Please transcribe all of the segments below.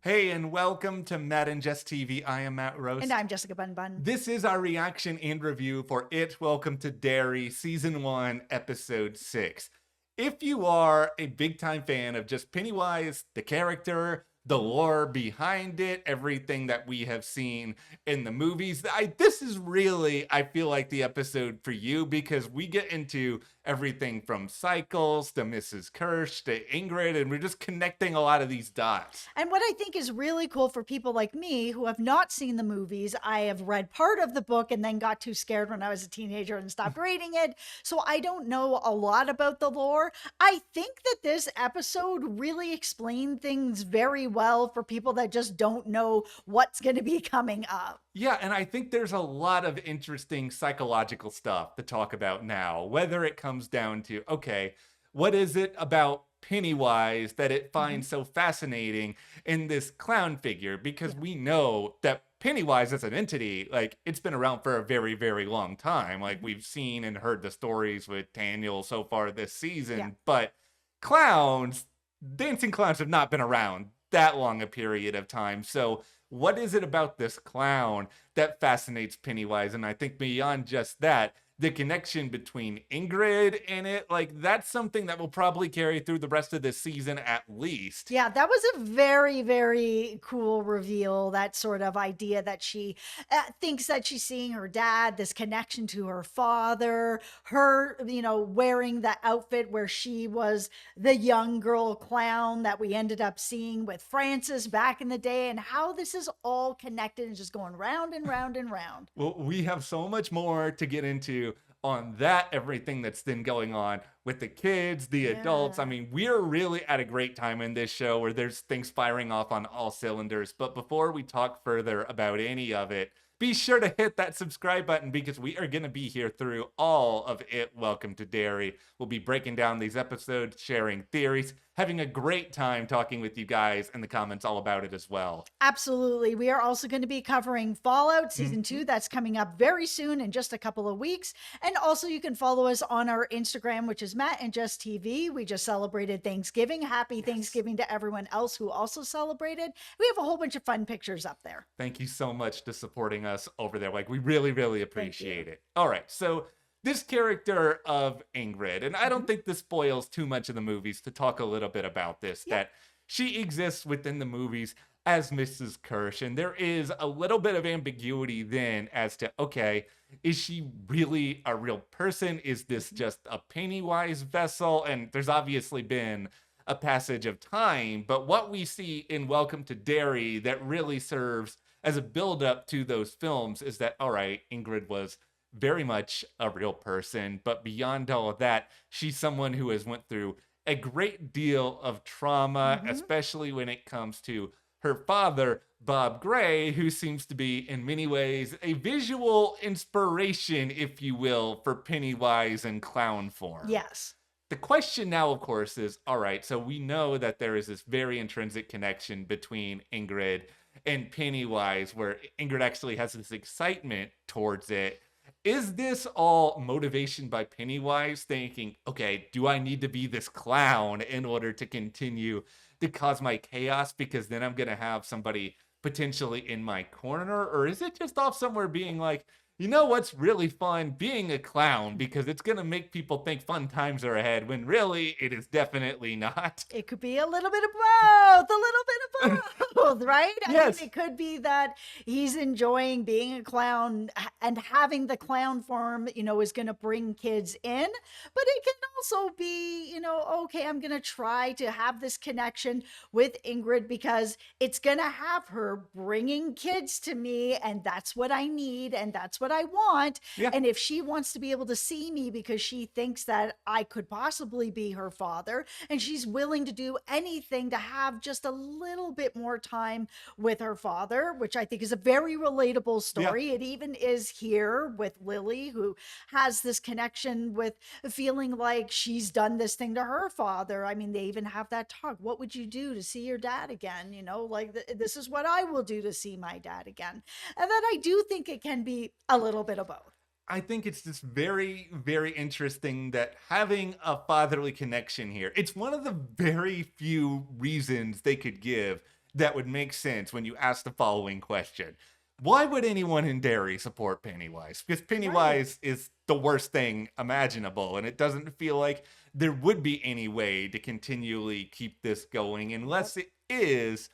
Hey, and welcome to Matt and Jess TV. I am Matt Roast. And I'm Jessica Bun Bun. This is our reaction and review for It Welcome to Derry, Season 1, Episode 6. If you are a big time fan of just Pennywise, the character, the lore behind it, everything that we have seen in the movies, this is really, I feel like, the episode for you because we get into everything from cycles to Mrs. Kersh to Ingrid, and we're just connecting a lot of these dots. And what I think is really cool for people like me who have not seen the movies, I have read part of the book and then got too scared when I was a teenager and stopped reading it. So I don't know a lot about the lore. I think that this episode really explained things very well for people that just don't know what's going to be coming up. Yeah, and I think there's a lot of interesting psychological stuff to talk about now, whether it comes down to, okay, what is it about Pennywise that it finds so fascinating in this clown figure? Because we know that Pennywise as an entity, like, it's been around for a very, very long time. Like, we've seen and heard the stories with Daniel so far this season, but clowns, dancing clowns have not been around that long a period of time. So what is it about this clown that fascinates Pennywise? And I think beyond just that, the connection between Ingrid and it, like, that's something that will probably carry through the rest of this season at least. Yeah, that was a very, very cool reveal. That sort of idea that she thinks that she's seeing her dad, this connection to her father, her, wearing the outfit where she was the young girl clown that we ended up seeing with Frances back in the day, and how this is all connected and just going round and round and round. Well, we have so much more to get into on that, everything that's been going on with the kids, the adults. I mean, we're really at a great time in this show where there's things firing off on all cylinders. But before we talk further about any of it, be sure to hit that subscribe button because we are going to be here through all of It Welcome to Derry. We'll be breaking down these episodes, sharing theories, having a great time talking with you guys in the comments all about it as well. Absolutely. We are also going to be covering Fallout Season 2. That's coming up very soon in just a couple of weeks. And also you can follow us on our Instagram, which is Matt and Jess TV. We just celebrated Thanksgiving. Happy Thanksgiving to everyone else who also celebrated. We have a whole bunch of fun pictures up there. Thank you so much to supporting us over there. Like, we really, really appreciate it. All right. So this character of Ingrid, and I don't think this spoils too much of the movies to talk a little bit about this, that she exists within the movies as Mrs. Kersh, and there is a little bit of ambiguity then as to, okay, is she really a real person? Is this just a Pennywise vessel? And there's obviously been a passage of time, but what we see in Welcome to Derry that really serves as a build-up to those films is that, all right, Ingrid was very much a real person, but beyond all of that, she's someone who has went through a great deal of trauma, especially when it comes to her father, Bob Gray, who seems to be in many ways a visual inspiration, if you will, for Pennywise in clown form. Yes. The question now, of course, is, all right, so we know that there is this very intrinsic connection between Ingrid and Pennywise, where Ingrid actually has this excitement towards it. Is this all motivation by Pennywise thinking, okay, do I need to be this clown in order to continue to cause my chaos because then I'm going to have somebody potentially in my corner? Or is it just off somewhere being like, you know what's really fun? Being a clown, because it's going to make people think fun times are ahead when really it is definitely not. It could be a little bit of both, a little bit of both, right? Yes. I mean, it could be that he's enjoying being a clown and having the clown form, is going to bring kids in. But it can also be, okay, I'm going to try to have this connection with Ingrid because it's going to have her bringing kids to me. And that's what I need. And that's what I want. Yeah. And if she wants to be able to see me because she thinks that I could possibly be her father, and she's willing to do anything to have just a little bit more time with her father, which I think is a very relatable story. Yeah. It even is here with Lilly, who has this connection with feeling like she's done this thing to her father. I mean, they even have that talk. What would you do to see your dad again? This is what I will do to see my dad again. And then I do think it can be a little bit of both. I think it's just very, very interesting that having a fatherly connection here, it's one of the very few reasons they could give that would make sense when you ask the following question. Why would anyone in Derry support Pennywise? Because Right. Pennywise is the worst thing imaginable, and it doesn't feel like there would be any way to continually keep this going Yep. unless it is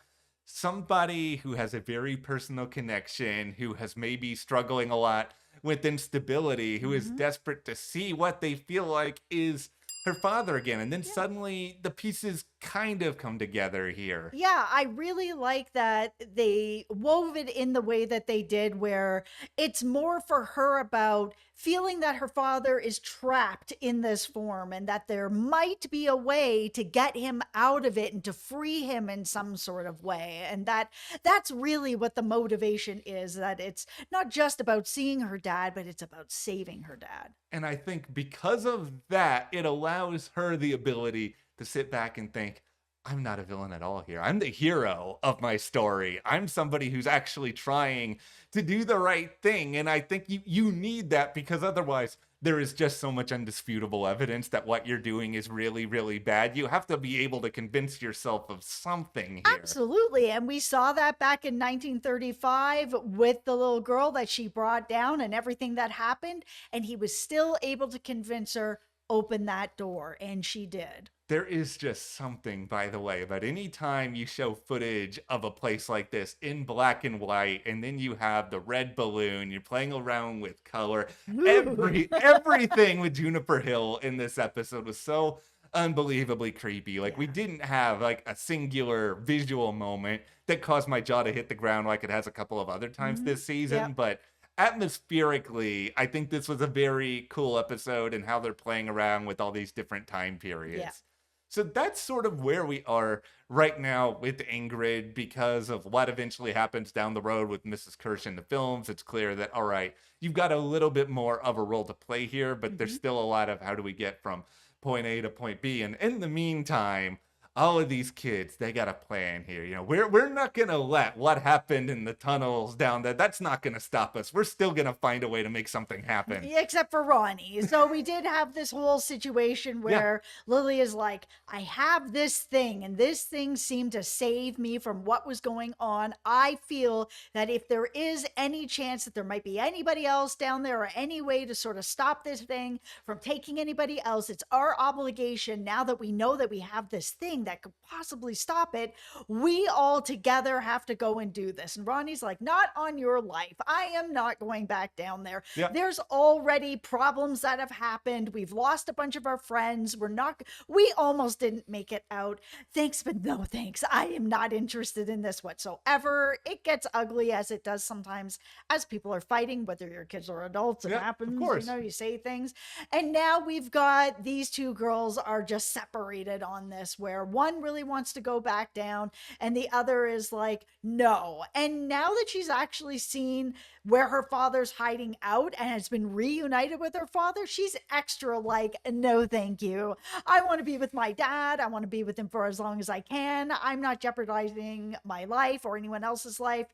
somebody who has a very personal connection, who has maybe struggling a lot with instability, who is Hmm. desperate to see what they feel like is her father again. And then Yeah. suddenly the pieces kind of come together here. Yeah, I really like that they wove it in the way that they did, where it's more for her about feeling that her father is trapped in this form and that there might be a way to get him out of it and to free him in some sort of way. And that's really what the motivation is, that it's not just about seeing her dad, but it's about saving her dad. And I think because of that, it allows her the ability to sit back and think, I'm not a villain at all here. I'm the hero of my story. I'm somebody who's actually trying to do the right thing. And I think you need that because otherwise, there is just so much undisputable evidence that what you're doing is really, really bad. You have to be able to convince yourself of something here. Absolutely. And we saw that back in 1935 with the little girl that she brought down and everything that happened. And he was still able to convince her, open that door. And she did. There is just something, by the way, about any time you show footage of a place like this in black and white, and then you have the red balloon, you're playing around with color. Ooh. Everything with Juniper Hill in this episode was so unbelievably creepy. Like we Yeah. didn't have like a singular visual moment that caused my jaw to hit the ground like it has a couple of other times Hmm. this season, Yep. but atmospherically, I think this was a very cool episode and how they're playing around with all these different time Yeah. periods. So that's sort of where we are right now with Ingrid because of what eventually happens down the road with Mrs. Kersh in the films. It's clear that, all right, you've got a little bit more of a role to play here, but there's Hmm. still a lot of how do we get from point A to point B. And in the meantime, all of these kids, they got a plan here. You know, we're not gonna let what happened in the tunnels down there. That's not gonna stop us. We're still gonna find a way to make something happen. Except for Ronnie. So we did have this whole situation Yeah, where Lily is like, I have this thing, and this thing seemed to save me from what was going on. I feel that if there is any chance that there might be anybody else down there or any way to sort of stop this thing from taking anybody else, it's our obligation now that we know that we have this thing that could possibly stop it. We all together have to go and do this. And Ronnie's like, not on your life. I am not going back down there. yeah. There's already problems that have happened. We've lost a bunch of our friends. We almost didn't make it out. Thanks, but no thanks. I am not interested in this whatsoever. It gets ugly as it does sometimes as people are fighting, whether your kids or adults. It Yeah, of happens, course. you say things. And now we've got these two girls are just separated on this, where one really wants to go back down and the other is like, no. And now that she's actually seen where her father's hiding out and has been reunited with her father, she's extra like, no, thank you. I want to be with my dad. I want to be with him for as long as I can. I'm not jeopardizing my life or anyone else's life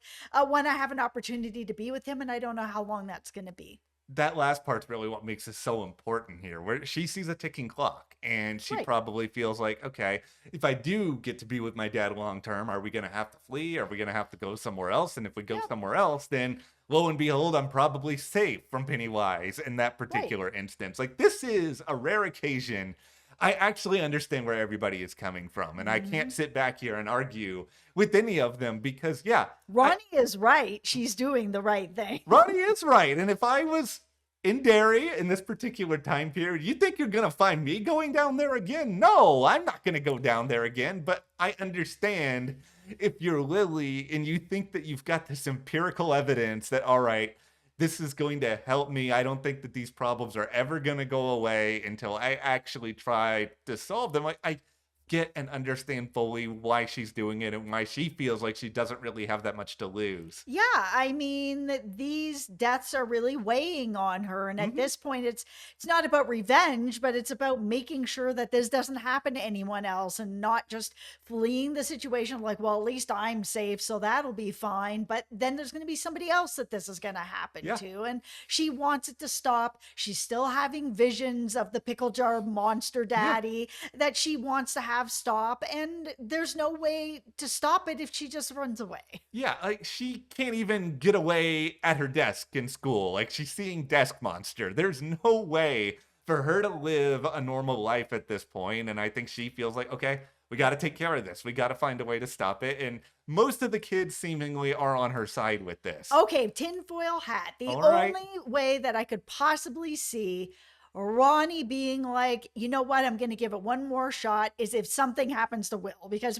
when I have an opportunity to be with him, and I don't know how long that's going to be. That last part's really what makes this so important here, where she sees a ticking clock and she Right, probably feels like, okay, if I do get to be with my dad long term, are we going to have to flee? Are we going to have to go somewhere else? And if we go yep, somewhere else, then lo and behold, I'm probably safe from Pennywise in that right. particular instance. Like, this is a rare occasion. I actually understand where everybody is coming from, and I can't Mhm. sit back here and argue with any of them because, yeah, I, Ronnie is right. She's doing the right thing. Ronnie is right. And if I was in Derry in this particular time period, you think you're going to find me going down there again? No, I'm not going to go down there again. But I understand if you're Lily and you think that you've got this empirical evidence that, all right, this is going to help me. I don't think that these problems are ever going to go away until I actually try to solve them. I get and understand fully why she's doing it and why she feels like she doesn't really have that much to lose. Yeah, I mean, these deaths are really weighing on her, and at Mhm. this point it's not about revenge, but it's about making sure that this doesn't happen to anyone else and not just fleeing the situation like, well, at least I'm safe, so that'll be fine, but then there's going to be somebody else that this is going to happen Yeah. to, and she wants it to stop. She's still having visions of the pickle jar monster Yeah. daddy that she wants to have have stop, and there's no way to stop it if she just runs away. Yeah, like she can't even get away at her desk in school. Like she's seeing desk monster. There's no way for her to live a normal life at this point. And I think she feels like, okay, we got to take care of this. We got to find a way to stop it. And most of the kids seemingly are on her side with this. Okay, tinfoil hat. The All right. only way that I could possibly see Ronnie being like, you know what, I'm going to give it one more shot is if something happens to Will, because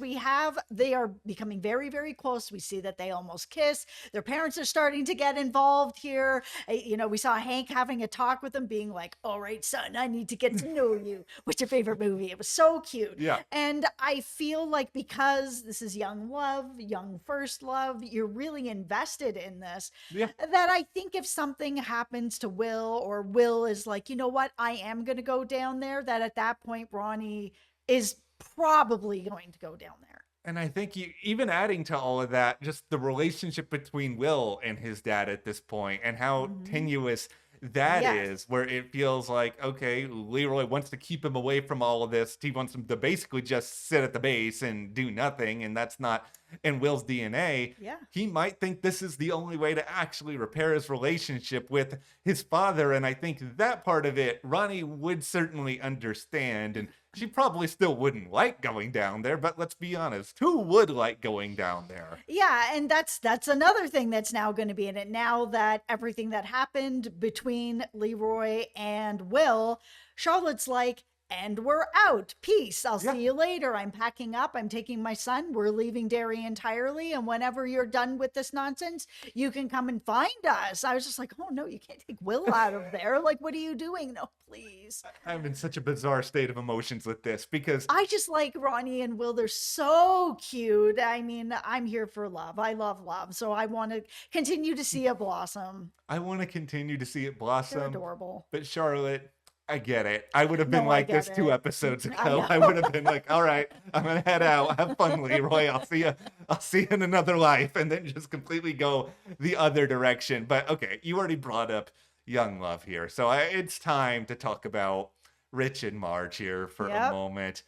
they are becoming very, very close. We see that they almost kiss. Their parents are starting to get involved here. We saw Hank having a talk with them, being like, all right, son, I need to get to know you. What's your favorite movie? It was so cute. Yeah. And I feel like because this is young love, young first love, you're really invested in this. Yeah. That I think if something happens to Will, or Will is like, you know what, I am going to go down there, that at that point, Ronnie is probably going to go down there. And I think even adding to all of that, just the relationship between Will and his dad at this point and how tenuous that Yes. is, where it feels like, okay, Leroy wants to keep him away from all of this. He wants him to basically just sit at the base and do nothing. And that's not in Will's DNA. Yeah. He might think this is the only way to actually repair his relationship with his father. And I think that part of it, Ronnie would certainly understand. And she probably still wouldn't like going down there, but let's be honest, who would like going down there? Yeah, and that's another thing that's now going to be in it. Now that everything that happened between Leroy and Will, Charlotte's like, and we're out. Peace. I'll see you later. I'm packing up. I'm taking my son. We're leaving Derry entirely. And whenever you're done with this nonsense, you can come and find us. I was just like, oh no, you can't take Will out of there. Like, what are you doing? No, please. I'm in such a bizarre state of emotions with this because I just like Ronnie and Will. They're so cute. I mean, I'm here for love. I love love. So I want to continue to see it blossom. I want to continue to see it They're blossom. adorable. But Charlotte, I get it. I would have been No, I like this get 2 it. episodes I ago. know. I would have been like, all right, I'm gonna head out. Have fun, Leroy. I'll see you. I'll see you in another life, and then just completely go the other direction. But okay, you already brought up young love here, so it's time to talk about Rich and Marge here for a Yep. moment.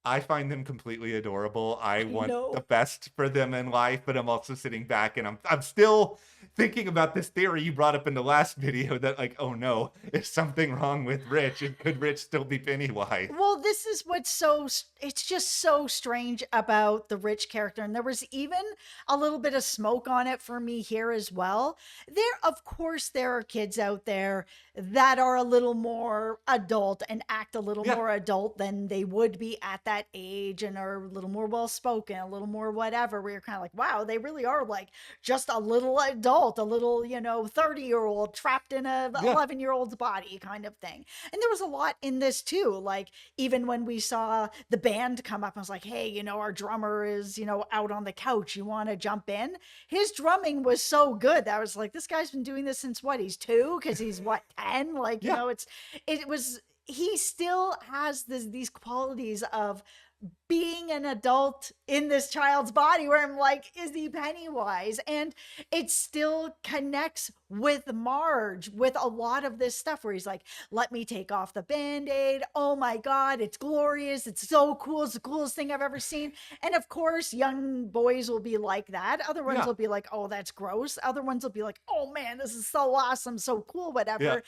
I find them completely adorable. I want know. the best for them in life, but I'm also sitting back and I'm still thinking about this theory you brought up in the last video that like, oh no, is something wrong with Rich? And could Rich still be Pennywise? Well, this is what's it's just so strange about the Rich character. And there was even a little bit of smoke on it for me here as well. Of course, there are kids out there that are a little more adult and act a little more adult than they would be at that age, and are a little more well-spoken, a little more whatever, where you're kind of like, wow, they really are like just a little adult, a little, 30-year-old trapped in a 11-year-old's body kind of thing. And there was a lot in this too. Like, even when we saw the band come up, I was like, hey, our drummer is, out on the couch. You want to jump in? His drumming was so good that I was like, this guy's been doing this since what? He's 2? Because he's what, 10? Like, he still has these qualities of being an adult in this child's body, where I'm like, is he Pennywise? And it still connects with Marge with a lot of this stuff where he's like, let me take off the Band-Aid. Oh my God, it's glorious. It's so cool. It's the coolest thing I've ever seen. And of course, young boys will be like that. Other ones will be like, oh, that's gross. Other ones will be like, oh man, this is so awesome, so cool, whatever. Yeah.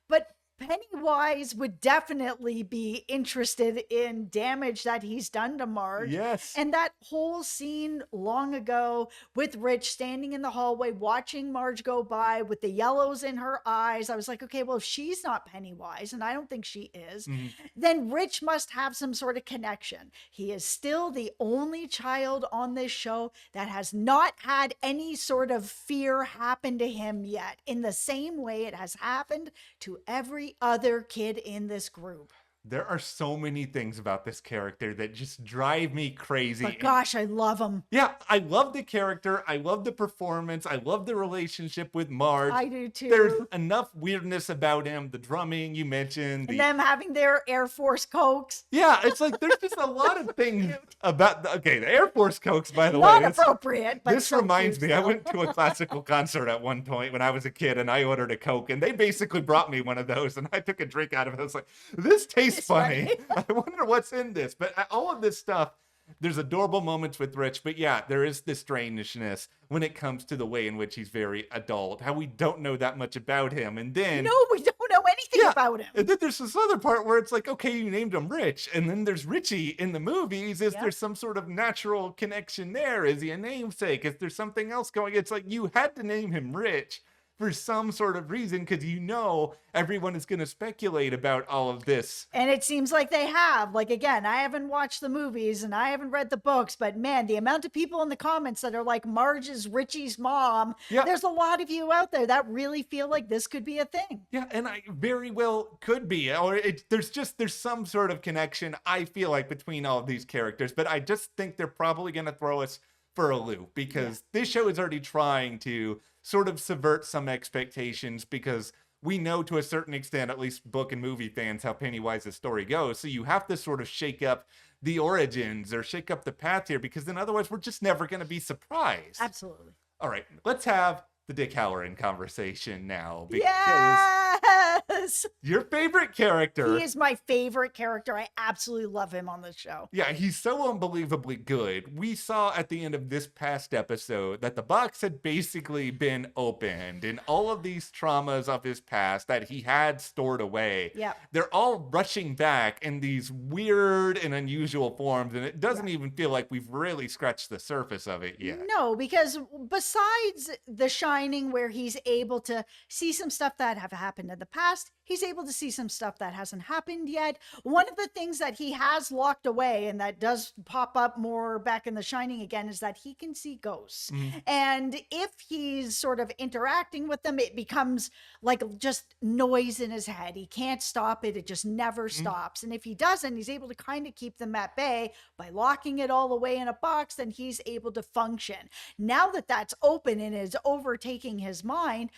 But Pennywise would definitely be interested in damage that he's done to Marge. Yes. And that whole scene long ago with Rich standing in the hallway watching Marge go by with the yellows in her eyes, I was like, okay, well, if she's not Pennywise, and I don't think she is, then Rich must have some sort of connection. He is still the only child on this show that has not had any sort of fear happen to him yet, in the same way it has happened to every other kid in this group. There are so many things about this character that just drive me crazy. But gosh, I love him. Yeah, I love the character. I love the performance. I love the relationship with Marge. I do too. There's enough weirdness about him. The drumming you mentioned. And them having their Air Force Cokes. Yeah, it's like there's just a lot of things about the Air Force Cokes, by the way. Not It's- appropriate, but This so reminds cute me, I still. went to a classical concert at one point when I was a kid and I ordered a Coke and they basically brought me one of those and I took a drink out of it. I was like, this tastes always funny. I wonder what's in this. But all of this stuff, there's adorable moments with Rich, but yeah, there is this strangeness when it comes to the way in which he's very adult, how we don't know that much about him. And then, No, we don't know anything about him. and then there's this other part where it's like, okay, you named him Rich, and then there's Richie in the movies. Is there some sort of natural connection there? Is he a namesake? Is there something else going? It's like you had to name him Rich for some sort of reason, because everyone is going to speculate about all of this. And it seems like they have. Like, again, I haven't watched the movies and I haven't read the books, but man, the amount of people in the comments that are like, Marge is Richie's mom. Yeah. There's a lot of you out there that really feel like this could be a thing. Yeah, and I very well could be. Or there's some sort of connection, I feel like, between all of these characters. But I just think they're probably going to throw us for a loop, because this show is already trying to sort of subvert some expectations, because we know to a certain extent, at least book and movie fans, how Pennywise's story goes. So you have to sort of shake up the origins or shake up the path here, because then otherwise we're just never going to be surprised. Absolutely. All right, let's have the Dick Halloran conversation now, because Yes! your favorite character. He is my favorite character. I absolutely love him on this show. Yeah, he's so unbelievably good. We saw at the end of this past episode that the box had basically been opened, and all of these traumas of his past that he had stored away, they're all rushing back in these weird and unusual forms, and it doesn't even feel like we've really scratched the surface of it yet. No, because besides The Shining, where he's able to see some stuff that have happened in the past, he's able to see some stuff that hasn't happened yet. One of the things that he has locked away, and that does pop up more back in The Shining again, is that he can see ghosts. And if he's sort of interacting with them, it becomes like just noise in his head. He can't stop it. It just never stops. And if he doesn't, he's able to kind of keep them at bay by locking it all away in a box, then he's able to function. Now that that's open and is overtaking his mind,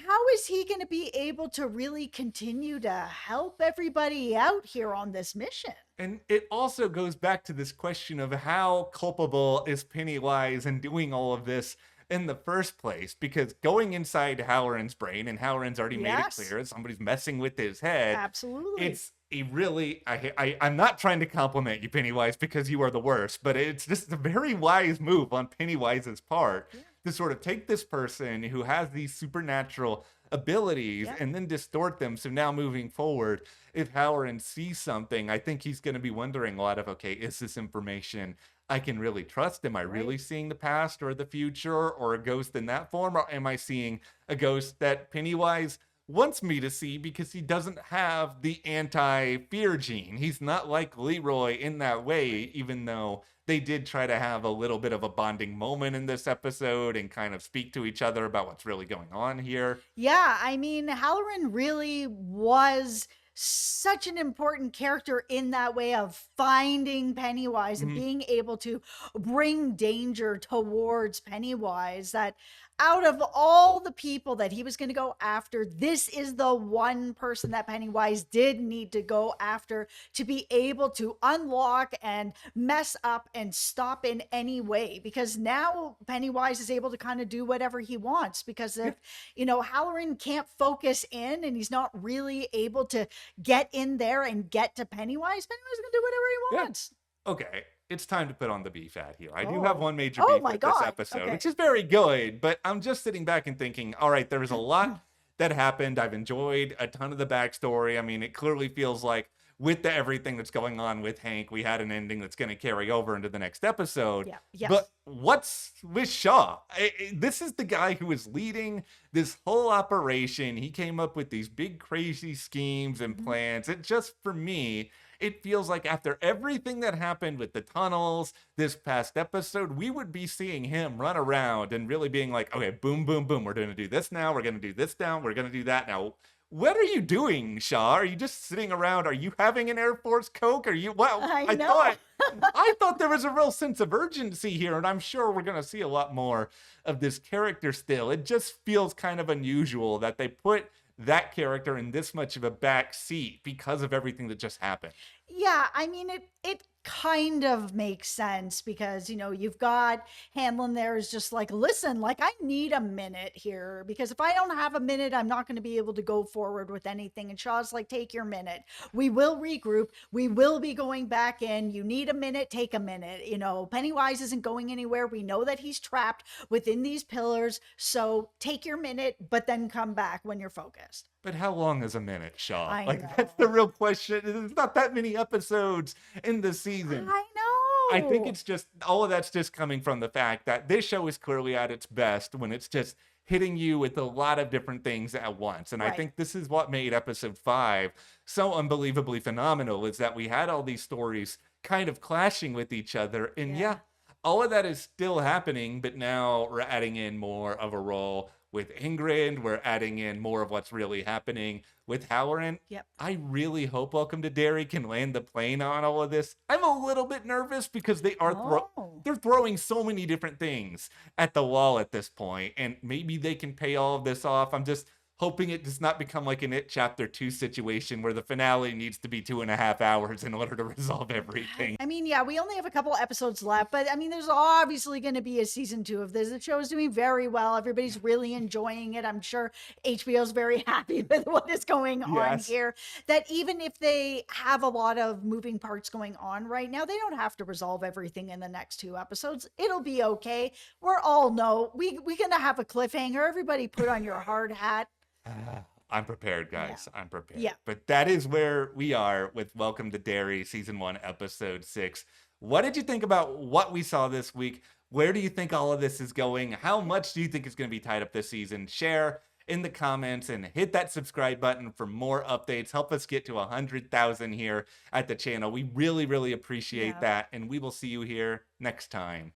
how is he going to be able to really continue to help everybody out here on this mission? And it also goes back to this question of how culpable is Pennywise in doing all of this in the first place, because going inside Halloran's brain, and Halloran's already made it clear somebody's messing with his head. Absolutely. It's a really, I'm not trying to compliment you, Pennywise, because you are the worst, but it's just a very wise move on Pennywise's part to sort of take this person who has these supernatural abilities and then distort them. So now moving forward, if Halloran sees something, I think he's going to be wondering a lot of, okay, is this information I can really trust? Am I really seeing the past or the future, or a ghost in that form? Or am I seeing a ghost that Pennywise wants me to see because he doesn't have the anti-fear gene? He's not like Leroy in that way, even though they did try to have a little bit of a bonding moment in this episode and kind of speak to each other about what's really going on here. Yeah, I mean, Halloran really was such an important character in that way of finding Pennywise and being able to bring danger towards Pennywise, that out of all the people that he was going to go after, this is the one person that Pennywise did need to go after to be able to unlock and mess up and stop in any way. Because now Pennywise is able to kind of do whatever he wants, because if, Halloran can't focus in and he's not really able to get in there and get to Pennywise, Pennywise is going to do whatever he wants. Okay. It's time to put on the beef hat here. I do have one major beef with this episode, which is very good, but I'm just sitting back and thinking, all right, there was a lot that happened. I've enjoyed a ton of the backstory. I mean, it clearly feels like with everything that's going on with Hank, we had an ending that's going to carry over into the next episode. But what's with Shaw? This is the guy who is leading this whole operation. He came up with these big, crazy schemes and plans. It just, for me, it feels like after everything that happened with the tunnels this past episode, we would be seeing him run around and really being like, okay, boom, boom, boom. We're going to do this now. We're going to do this now. We're going to do that now. What are you doing, Shaw? Are you just sitting around? Are you having an Air Force Coke? Are you? Well, I thought there was a real sense of urgency here, and I'm sure we're going to see a lot more of this character still. It just feels kind of unusual that they put that character in this much of a back seat because of everything that just happened. Yeah, I mean it kind of makes sense because you've got Hanlon there is just like, listen, like I need a minute here because if I don't have a minute, I'm not going to be able to go forward with anything. And Shaw's like, take your minute. We will regroup. We will be going back in. You need a minute, take a minute. Pennywise isn't going anywhere. We know that he's trapped within these pillars. So take your minute, but then come back when you're focused. But how long is a minute, Shaw? I Like, that's the know. real question. There's not that many episodes in the season. I I think know. it's just all of that's just coming from the fact that this show is clearly at its best when it's just hitting you with a lot of different things at once. And I Right. think this is what made episode 5 so unbelievably phenomenal is that we had all these stories kind of clashing with each other. And Yeah. yeah, all of that is still happening, but now we're adding in more of a role with Ingrid. We're adding in more of what's really happening with Halloran. Yep. I really hope Welcome to Derry can land the plane on all of this. I'm a little bit nervous because Oh. they're throwing so many different things at the wall at this point, and maybe they can pay all of this off. I'm just hoping it does not become like an It Chapter 2 situation where the finale needs to be 2.5 hours in order to resolve everything. I mean, yeah, we only have a couple episodes left, but I mean, there's obviously going to be a season 2 of this. The show is doing very well. Everybody's really enjoying it. I'm sure HBO's very happy with what is going on Yes. here. That even if they have a lot of moving parts going on right now, they don't have to resolve everything in the next 2 episodes. It'll be okay. We're all know we're gonna have a cliffhanger. Everybody, put on your hard hat. I'm prepared, Yeah. guys. I'm prepared. Yeah. But that is where we are with Welcome to Derry, Season 1, Episode 6. What did you think about what we saw this week? Where do you think all of this is going? How much do you think is going to be tied up this season? Share in the comments and hit that subscribe button for more updates. Help us get to 100,000 here at the channel. We really, really appreciate Yeah. that. And we will see you here next time.